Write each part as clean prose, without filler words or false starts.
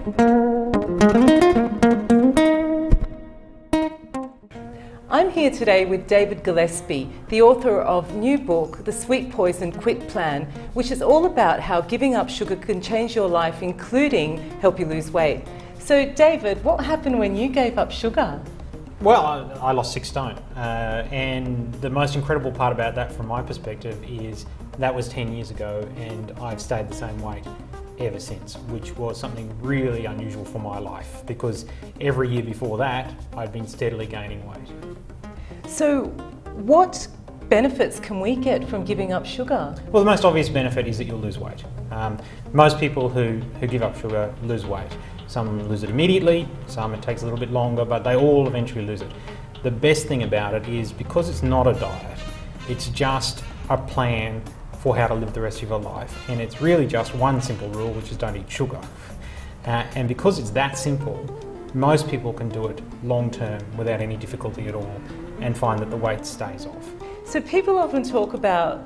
I'm here today with David Gillespie, the author of new book, The Sweet Poison Quit Plan, which is all about how giving up sugar can change your life, including help you lose weight. So David, what happened when you gave up sugar? Well, I lost 6 stone, and the most incredible part about that from my perspective is that was 10 years ago and I've stayed the same weight ever since, which was something really unusual for my life because every year before that I'd been steadily gaining weight. So what benefits can we get from giving up sugar? Well, the most obvious benefit is that you'll lose weight. Most people who give up sugar lose weight. Some lose it immediately, some it takes a little bit longer, but they all eventually lose it. The best thing about it is because it's not a diet, it's just a plan for how to live the rest of your life, and it's really just one simple rule, which is don't eat sugar. And because it's that simple, most people can do it long term without any difficulty at all and find that the weight stays off. So people often talk about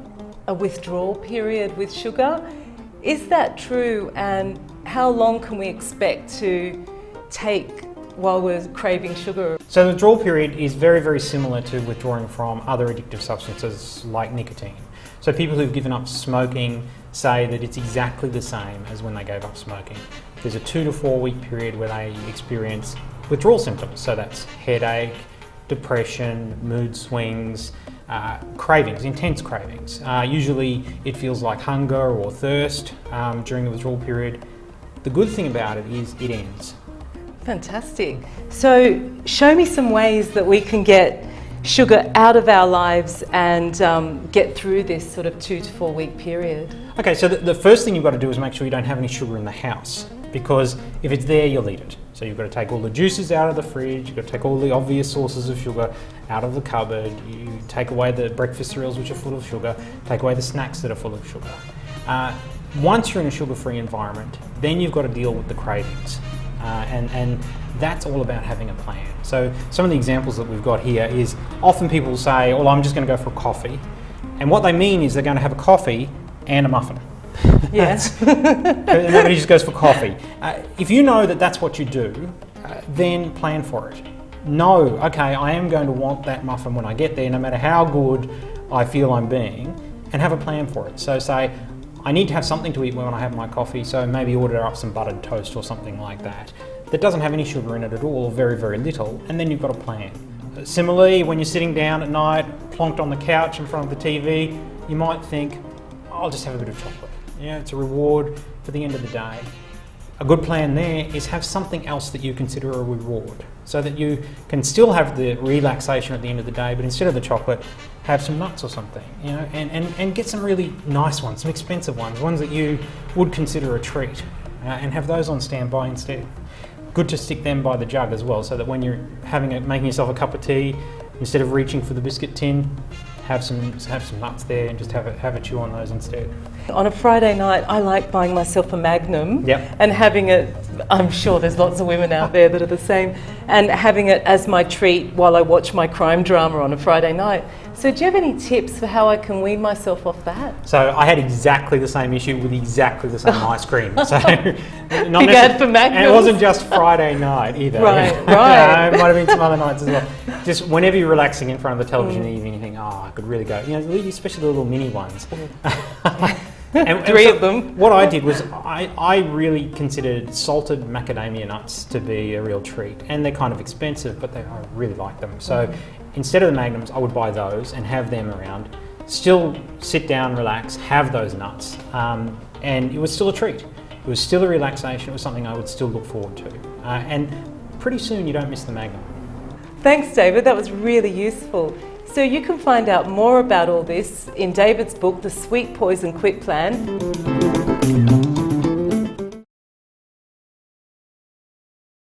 a withdrawal period with sugar. Is that true, and how long can we expect to take while we're craving sugar? So the withdrawal period is very, very similar to withdrawing from other addictive substances like nicotine. So people who've given up smoking say that it's exactly the same as when they gave up smoking. There's a 2 to 4 week period where they experience withdrawal symptoms. So that's headache, depression, mood swings, cravings, intense cravings. Usually it feels like hunger or thirst during the withdrawal period. The good thing about it is it ends. Fantastic. So show me some ways that we can get sugar out of our lives and get through this sort of 2 to 4 week period. Okay, so the first thing you've got to do is make sure you don't have any sugar in the house, because if it's there, you'll eat it. So you've got to take all the juices out of the fridge, you've got to take all the obvious sources of sugar out of the cupboard, you take away the breakfast cereals which are full of sugar, take away the snacks that are full of sugar. Once you're in a sugar-free environment, then you've got to deal with the cravings. And that's all about having a plan. So some of the examples that we've got here is often people say, well, I'm just going to go for a coffee. And what they mean is they're going to have a coffee and a muffin. Yes. Nobody just goes for coffee. If you know that that's what you do, then plan for it. Know, okay, I am going to want that muffin when I get there, no matter how good I feel I'm being, and have a plan for it. So say, I need to have something to eat when I have my coffee, so maybe order up some buttered toast or something like that doesn't have any sugar in it at all, or very, very little, and then you've got a plan. Similarly, when you're sitting down at night, plonked on the couch in front of the TV, you might think, I'll just have a bit of chocolate. It's a reward for the end of the day. A good plan there is have something else that you consider a reward, so that you can still have the relaxation at the end of the day, but instead of the chocolate, have some nuts or something, and get some really nice ones, some expensive ones that you would consider a treat, and have those on standby instead. Good to stick them by the jug as well, so that when you're making yourself a cup of tea, instead of reaching for the biscuit tin, have some nuts there and just have a chew on those instead. On a Friday night, I like buying myself a Magnum. Yep. And having it, I'm sure there's lots of women out there that are the same, and having it as my treat while I watch my crime drama on a Friday night. So do you have any tips for how I can wean myself off that? So I had exactly the same issue with exactly the same ice cream. So Big ad for Magnums. And it wasn't just Friday night either. Right. It might have been some other nights as well. Just whenever you're relaxing in front of the television in the evening, you think, oh, I could really go. Especially the little mini ones. And Three of them. What I did was I really considered salted macadamia nuts to be a real treat, and they're kind of expensive, but I really like them. So instead of the Magnums, I would buy those and have them around. Still sit down, relax, have those nuts, and it was still a treat. It was still a relaxation. It was something I would still look forward to, and pretty soon you don't miss the Magnum. Thanks, David. That was really useful. So you can find out more about all this in David's book, The Sweet Poison Quit Plan.